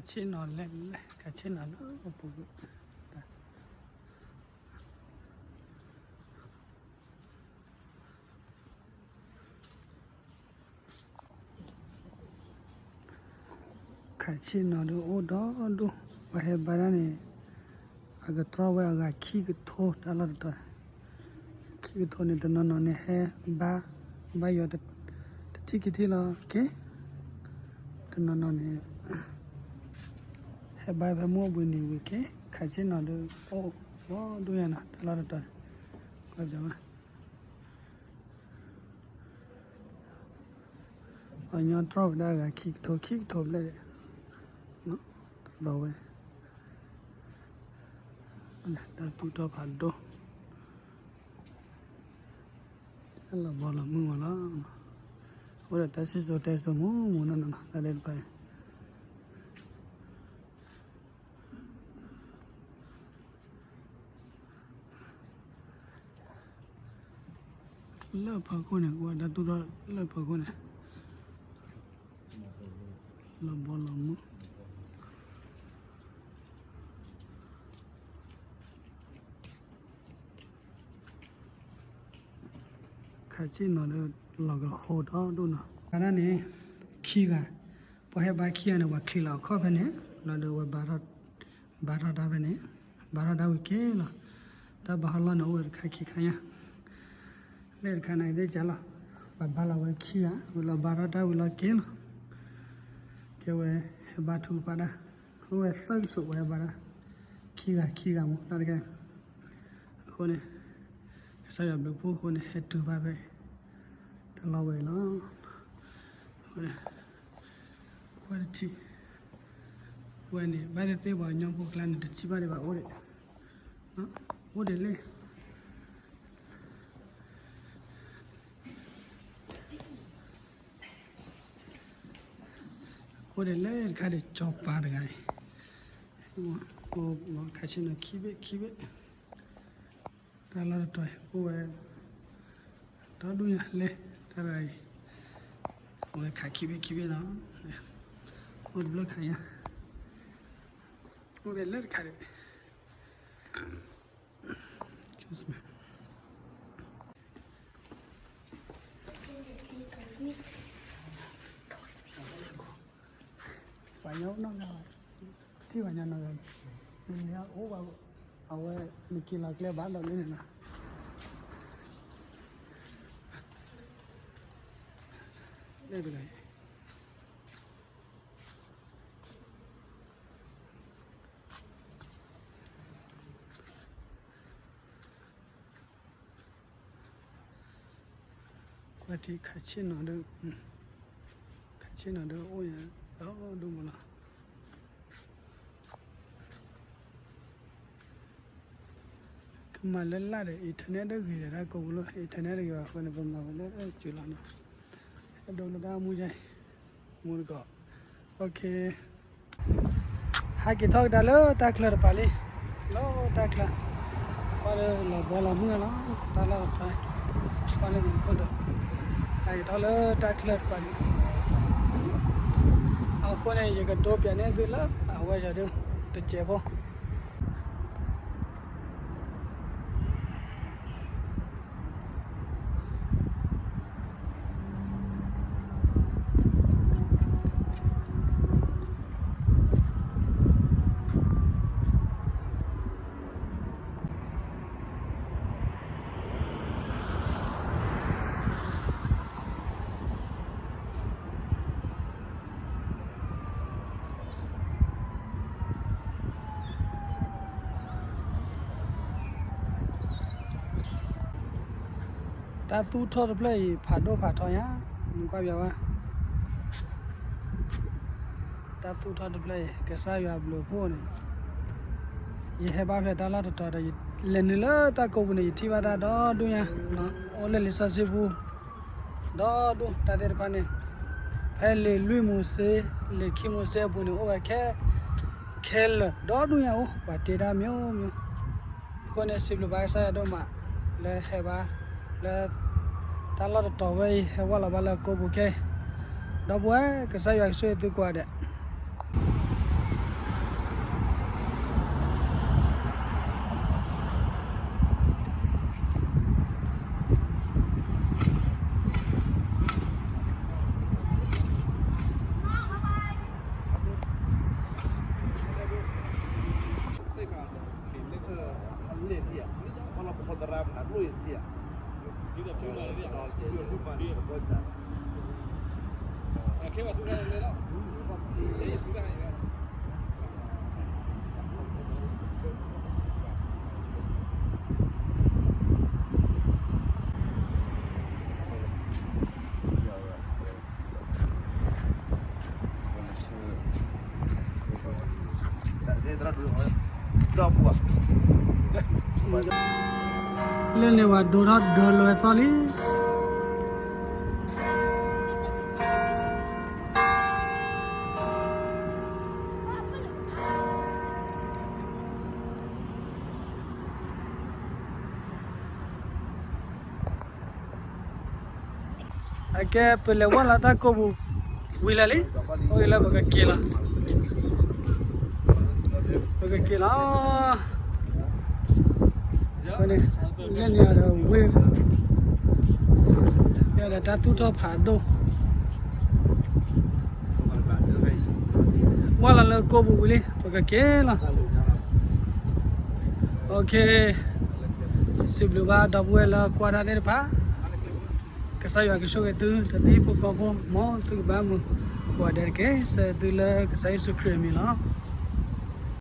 ချင်းတော့လဲကချင်းတော့လို့ပူကချင်းတော့လို့တော့ဘာဟဲဘာနေအကတော်ဝဲကခီကထိုးတလာတော့ခီကထိုးနေတော့နော်နေဟဲဘာရတဲ့တိကတိလာကေတနော်နေဟဲဘာဘမောဘူးနေဝကေခချင်းတော့လို့ဝါတို့ရနာတလာတော့ကောကြမှာအညာတော့ဒါကခီထိုးလဲနော်တော့ဝဲဒါတူတော့ပါတော့အဲ့လိုဘောလုံးမလားဟိုတက်စစ်ဆိုတက်ဆိုမနော်ဒါလည်းပဲလောက်ဖခုနေကွာဒါတူတော့လောက်ဖခုနေလောက်ဘောလုံးမခချင်းတော့လောကဟိုတော့တို့နော်အဲ့ဒါနဲ့ခီကပေါ်ဟဲဘာခီရနော်ခီလောက်ခေါ်ပဲနဲ့လာတော့ဘာရတာပဲနဲ့ဘာရတာဝကေလာတဘာလာနော်ဝခခီခါရလဲခါနိုင်တဲ့ကြလားဘာလာဝခီရလာဘာရတာဝလာကေလာကေဝဲဘာထူပါတာဟိုဝဲစိုက်ဆိုဝဲဘာလာခီကမနာကဟိုနေဆက်ရဘလို့ဟိုနေဟက်တူပါပဲတလောက်ပဲနော်ဟိုနေဝဲတီဝဲနေဘာတဲ့ဘာညောင်းဖို့ကလန်တဲ့ချိပါတွေပါဟိုတဲ့နော်ဟိုတယ်လေဟိုတယ်လေခါတဲ့ကြောပါတကယ်ဟိုခါချင်းနခိဘေဒါလာတော့ဟိုတော့ဒူရလေဒါပဲဟိုခါခိဘေနော်ဟိုဘလခါရဟိုလေလက်ခါရ excuse me ဘာညောင်းနော်ဒီဘာညောင်းနော်ဒီရဟိုဘာအဝဲမိကလာကလေးဘာလို့လဲနော်လေဘယ်လဲကွာဒီခချင်းနော်တော့အိုးရတော့ဒုမလားကမလလာတဲ့ internet တွေကြီးတာကိုဘလို့ internet တွေကဘယ်နဲ့ပုံမှန်လဲကျူလာနော်အဲ့တော့လည်းမူကြိုင်မူက okay ဟာကီတော့ဒါလို့တက်လာပါလေလောတက်လာပါလေဘောလာမူလားတာလာပါလေကိုတော့အဲ့တော့လည်းတက်လာပါလေအခုနေရကတော့ပြန်နေသလားအဝဲကြတော့တကြပေါ်တာသူထော်ပလေဖာထော်ရငွားပြပါတာသူထော်ပလေကစားရဘလို့ဖို့နေရေဟဘာဖက်တာလာတော်တယ်လည်းနေလာတာကုပ်နေထိပါတာတော့တွင်းရနော်အော်လေဆဆဘူးတော့ဒူတာတဲ့ပနေဖဲလေလွိမှုစေလေခိမှုစေဘူးနေဟိုခဲလတော့တွင်းရဟိုဘာတေတာမျိုးခုနေစစ်လို့ပါစားတော့မှလဲဟဘာလဲတာလာတော့ဝဲဟဲဝလာဘာလာကိုဘူကေတော့ဘွဲကစားရွှေသူကွာတဲ့ à đi tập trung là đi à lúc mà đi có chả à khi mà chúng ta lên đó thế chúng ta đau bụng lên này vào đồ đó đồ lừa to lý cái pele wala ta ko bu wilali oila baga kela này lên nhà rồi quê nhà là ta tu cho phá đồ qua là cô bù đi baga kela ok sebelum ada buela kuada dari pa kesaya kesho itu tadi pokok mau tu bamu kuada ke saya tu lah saya sukremi lah